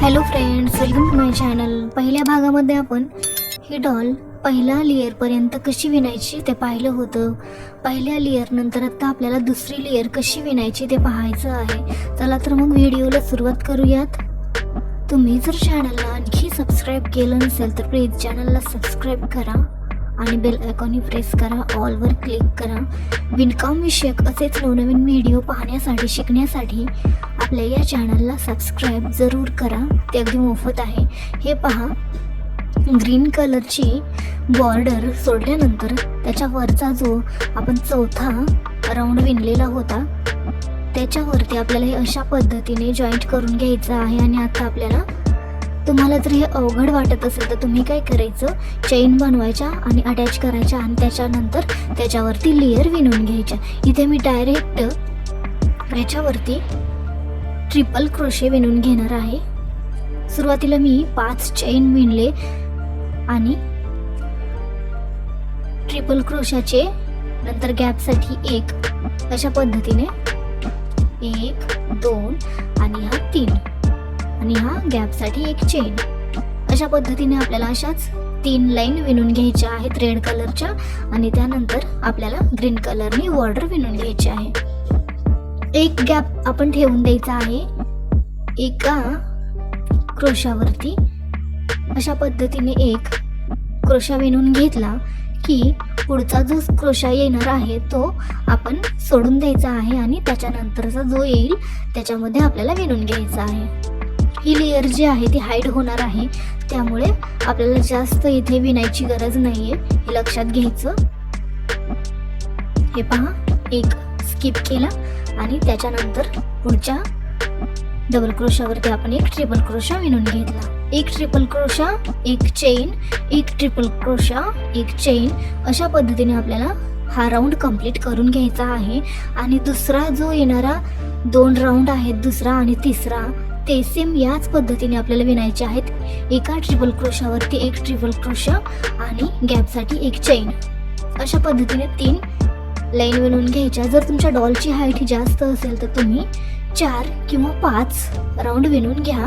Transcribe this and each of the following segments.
Hello friends, welcome to my channel. पहिल्या भागामध्ये आपण ही डॉल पहिला लेअरपर्यंत कशी विणायची ते पाहिलं होतं। पहिल्या लेअर नंतर आता आपल्याला दुसरी लेअर कशी विणायची ते पाहायचं आहे। चला तर मग व्हिडिओला सुरुवात करूयात। तुम्ही जर चॅनलला आणखी सबस्क्राईब केलं नसेल तर प्लीज चॅनलला सबस्क्राईब करा आणि बेल आयकॉन प्रेस करा, ऑलवर क्लिक करा। विणकाम विषयक असेच नवनवीन व्हिडिओ पाहण्यासाठी शिकण्यासाठी आपल्या या चॅनलला सबस्क्राईब जरूर करा, ते अगदी मोफत आहे। हे पहा, ग्रीन कलरची बॉर्डर सोडल्यानंतर त्याच्यावरचा जो आपण चौथा राऊंड विणलेला होता त्याच्यावरती आपल्याला हे अशा पद्धतीने जॉईंट करून घ्यायचं आहे। आणि आता आपल्याला, तुम्हाला जर हे अवघड वाटत असेल तर तुम्ही काय करायचं, चेन बनवायच्या आणि अटॅच करायच्या आणि त्याच्यानंतर त्याच्यावरती लेयर विणून घ्यायच्या। इथे मी डायरेक्ट याच्यावरती ट्रिपल क्रोशे विणून घेणार आहे। सुरुवातीला मी 5 चेन विणले आणि ट्रिपल क्रोशाचे नंतर गॅपसाठी 1 अशा पद्धतीने 1 2 आणि हा 3 आणि हा गॅपसाठी 1 चेन अशा पद्धतीने आपल्याला अशाच 3 लाईन विणून घ्यायच्या आहेत रेड कलरच्या आणि त्यानंतर आपल्याला ग्रीन कलरने बॉर्डर विणून घ्यायची आहे। एक गॅप आपण ठेवून द्यायचा आहे एका क्रोशावरती। अशा पद्धतीने 1 क्रोशा विणून घेतला की पुढचा जो क्रोशा येणार आहे तो आपण सोडून द्यायचा आहे आणि त्याच्यानंतरचा जो येईल त्याच्यामध्ये आपल्याला विणून घ्यायचा आहे। ही लेयर जी आहे ती हाईड होणार आहे, त्यामुळे आपल्याला जास्त इथे विणायची गरज नाहीये, हे लक्षात घ्यायचं। हे पहा, 1 स्किप केला आणि त्याच्यानंतर पुढच्या डबल क्रोशावरती आपण 1 ट्रिपल क्रोशा विणून घेतला। 1 triple crochet, 1 chain, 1 triple crochet, 1 chain अशा पद्धतीने आपल्याला हा राऊंड कंप्लीट करून घ्यायचा आहे। आणि दुसरा जो येणारा 2 राऊंड आहेत, दुसरा आणि तिसरा, ते सेम याच पद्धतीने आपल्याला विणायचे आहेत। एका ट्रिपल क्रोशावरती 1 ट्रिपल क्रोशा आणि गॅपसाठी 1 चेन अशा पद्धतीने 3 लाईन विणून घ्यायच्या। जर तुमच्या डॉलची हाईट ही जास्त असेल तर तुम्ही 4 किंवा 5 राऊंड विणून घ्या।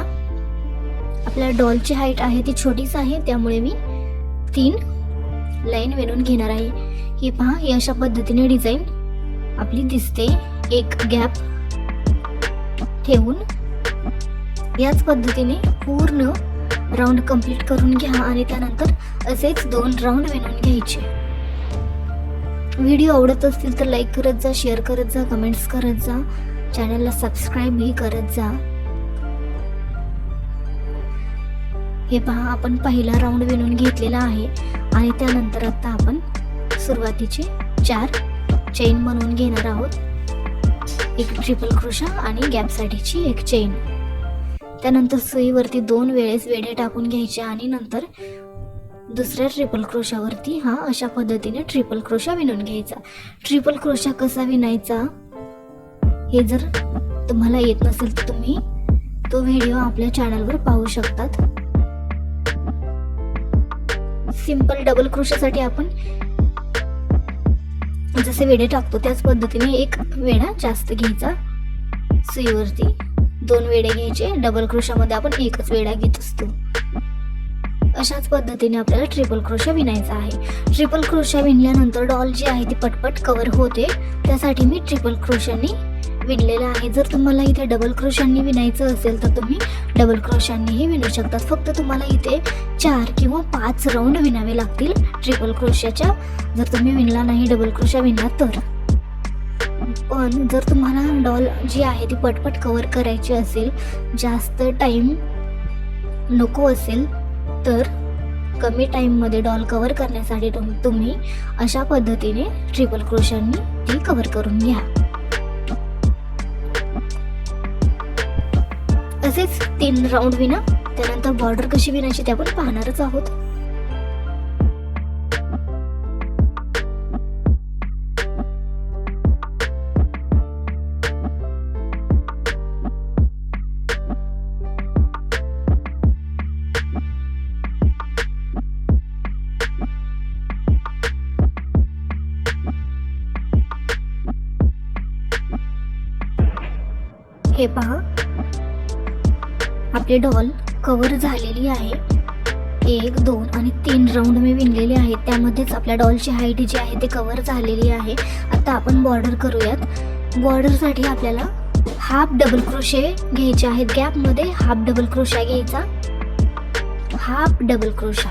आपल्या डॉलची हाईट आहे ती छोटीच आहे, त्यामुळे मी 3 लाईन विणून घेणार आहे। ही पहा, ही अशा पद्धतीने डिझाईन आपली दिसते। 1 गॅप ठेवून याच पद्धतीने पूर्ण राऊंड कंप्लीट करून घ्या आणि त्यानंतर असेच 2 राऊंड विणून घ्यायचे। व्हिडिओ आवडत असतील तर लाईक करत जा, शेअर करत जा, कमेंट्स करत जा, चॅनलला सबस्क्राईब ही करत जा। हे पहा, आपण पहिला राऊंड विणून घेतलेला आहे आणि त्यानंतर आता आपण सुरुवातीचे 4 चेन बनवून घेणार आहोत। 1 ट्रिपल क्रोशा आणि गॅपसाठीची 1 चेन। त्यानंतर सुईवरती 2 वेळेस वेढे टाकून घ्यायचे आणि नंतर दुसऱ्या ट्रिपल क्रोशावरती हा अशा पद्धतीने ट्रिपल क्रोशा विणून घ्यायचा। ट्रिपल क्रोशा कसा विणायचा हे जर तुम्हाला येत नसेल तर तुम्ही तो व्हिडिओ आपल्या चॅनलवर पाहू शकतात। सिंपल डबल क्रोशासाठी आपण जसे वेढे टाकतो त्याच पद्धतीने 1 वेढा जास्त घ्यायचा। सुईवरती 2 वेढे घ्यायचे, डबल क्रोशामध्ये आपण 1च वेढा घेत असतो। अशाच पद्धतीने आपल्याला ट्रिपल क्रोशा विणायचा आहे। ट्रिपल क्रोशा विणल्यानंतर डॉल जी आहे ती पटपट कव्हर होते, त्यासाठी मी ट्रिपल क्रोशांनी विणलेलं आहे। जर तुम्हाला इथे डबल क्रोशांनी विणायचं असेल तर तुम्ही डबल क्रोशांनीही विणू शकतात। फक्त तुम्हाला इथे 4 किंवा 5 राऊंड विणावे लागतील ट्रिपल क्रोशाच्या, जर तुम्ही विणला नाही डबल क्रोशा विणला तर। पण जर तुम्हाला डॉल जी आहे ती पटपट कव्हर करायची असेल, जास्त टाइम नको असेल तर कमी टाइममध्ये डॉल कव्हर करण्यासाठी तुम्ही अशा पद्धतीने ट्रिपल क्रोशांनी ती कव्हर करून घ्या। असेच 3 राऊंड विणा, त्यानंतर बॉर्डर कशी विणायची ते आपण पाहणारच आहोत। हे पहा, आपले डॉल कव्हर झालेली आहे. 1 2 आणि 3 राऊंड मी विणलेले आहेत. त्यामध्येच आपल्या डॉलची हाईट जी आहे ते कव्हर झालेली आहे. आता आपण बॉर्डर करूयात. बॉर्डरसाठी आपल्याला हाफ डबल क्रोशे घ्यायचे आहेत. गॅपमध्ये हाफ डबल क्रोशा घ्यायचा. हाफ डबल क्रोशा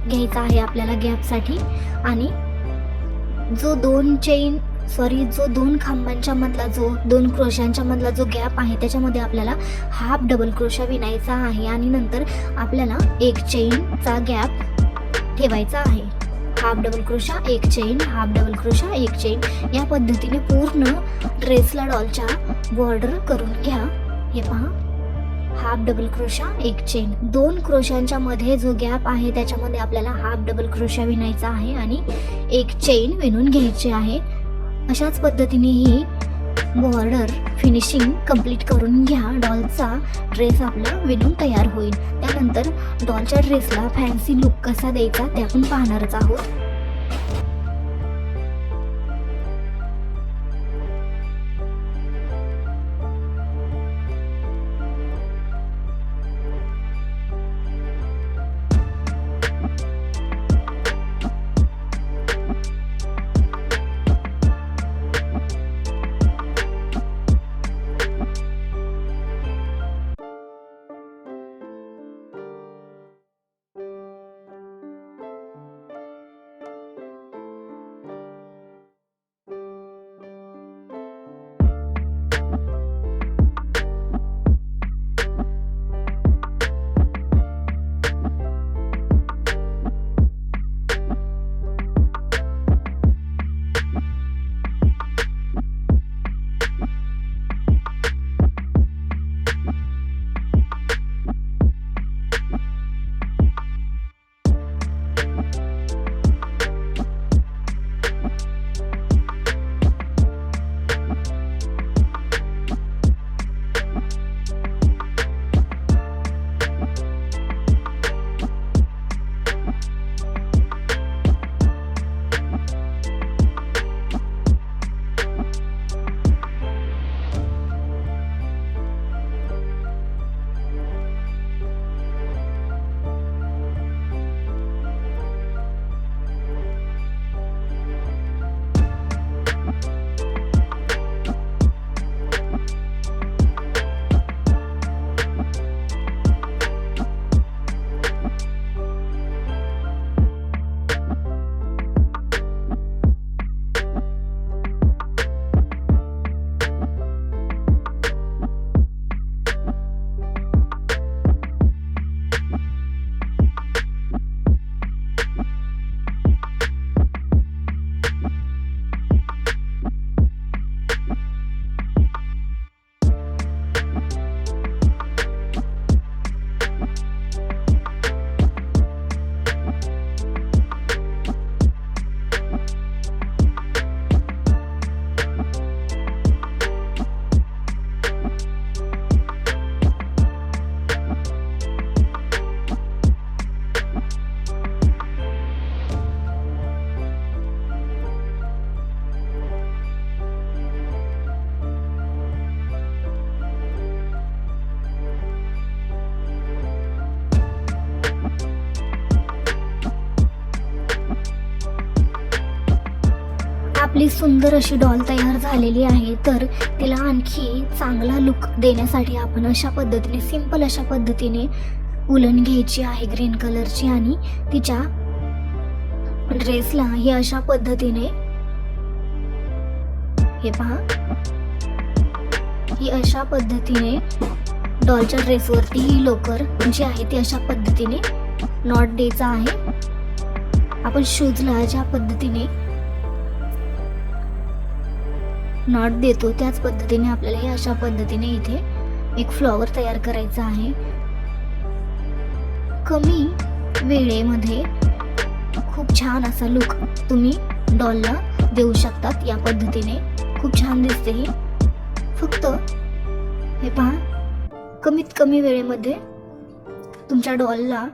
घ्यायचा आहे आपल्याला गॅपसाठी. आणि जो दोन खांबांच्या मधला जो 2 क्रोशांच्या मधला जो गॅप आहे त्याच्यामध्ये आपल्याला हाफ डबल क्रोशा विणायचा आहे. आणि नंतर आपल्याला एक चेनचा गॅप ठेवायचा आहे. हाफ डबल क्रोशा, एक चेन, हाफ डबल क्रोशा, एक चेन. या पद्धतीने पूर्ण ड्रेसला डॉलच्या बॉर्डर करून घ्या. हे पहा, हाफ डबल क्रोशा, एक चेन. 2 क्रोशांच्या मध्ये जो गॅप आहे त्याच्यामध्ये आपल्याला हाफ डबल क्रोशा विणायचा आहे आणि एक चेन विणून घ्यायची आहे. अशाच पद्धतीने ही बॉर्डर फिनिशिंग कंप्लीट करून घ्या. डॉलचा ड्रेस आपला विणून तयार होईल. त्यानंतर डॉलच्या ड्रेसला फॅन्सी लुक कसा द्यायचा ते आपण पाहणारच आहोत. आपली सुंदर अशी डॉल तयार झालेली आहे. तर तिला आणखी चांगला लुक देण्यासाठी आपण अशा पद्धतीने, सिंपल अशा पद्धतीने वूलन घ्यायची आहे ग्रीन कलरची. आणि तिच्या ड्रेसला ही अशा पद्धतीने, हे पहा, ही अशा पद्धतीने डॉलच्या ड्रेसवरती ही लोकर जी आहे ती अशा पद्धतीने नॉट द्यायचा आहे. आपण शूजला ज्या पद्धतीने नॉट देतो त्याच पद्धतीने आपल्याला हे अशा पद्धतीने इथे एक फ्लॉवर तयार करायचा आहे. कमी वेळेमध्ये खूप छान असा लुक तुम्ही डॉलला देऊ शकतात. या पद्धतीने खूप छान दिसते ही. फक्त हे पहा, कमीत कमी वेळेमध्ये तुमच्या डॉलला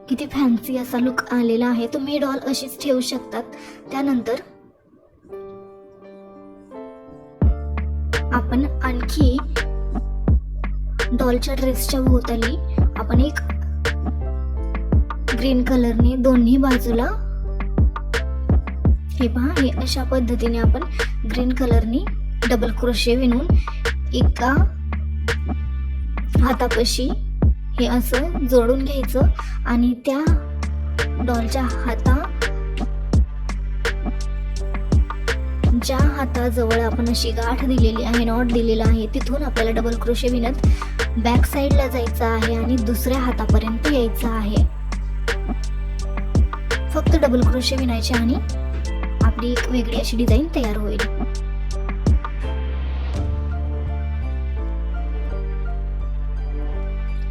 किती फॅन्सी असा लुक आलेला आहे. तुम्ही डॉल अशीच ठेवू शकतात. त्यानंतर आपण आणखी डॉलच्या ड्रेसच्या भोवताली आपण एक ग्रीन कलरने दोन्ही बाजूला, हे पहा, हे अशा पद्धतीने आपण ग्रीन कलरने डबल क्रोशे विणून एका हातापाशी हे असं जोडून घ्यायचं आणि त्या डॉलच्या ज्या हाताजवळ आपण अशी गाठ दिलेली आहे, नॉट दिलेला आहे, तिथून आपल्याला डबल क्रोशे विणत बॅक साईडला जायचं आहे आणि दुसऱ्या हातापर्यंत यायचं आहे. फक्त डबल क्रोशे विणायचे आणि आपली एक वेगळी अशी डिझाईन तयार होईल.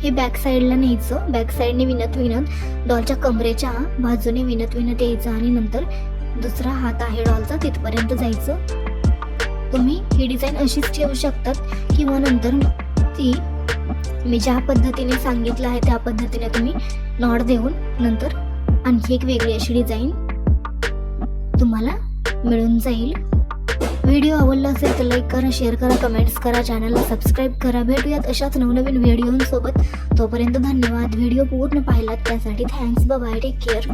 हे बॅक साईडला न्यायचं. बॅक साईडने विणत डॉलच्या कमरेच्या बाजूने विणत यायचं आणि नंतर दुसरा हात आहे डॉलचा, तिथपर्यंत जायचं. तुम्ही ही डिझाईन अशीच ठेवू शकतात किंवा नंतर ती मी ज्या पद्धतीने सांगितलं आहे त्या पद्धतीने तुम्ही नॉट देऊन नंतर आणखी एक वेगळी अशी डिझाईन तुम्हाला मिळून जाईल. व्हिडिओ आवडला असेल तर लाईक करा, शेअर करा, कमेंट्स करा, चॅनलला सबस्क्राईब करा. भेटूयात अशाच नवनवीन व्हिडिओंसोबत. तोपर्यंत धन्यवाद. व्हिडिओ पूर्ण पाहिलात त्यासाठी thanks. Bye bye. Take care.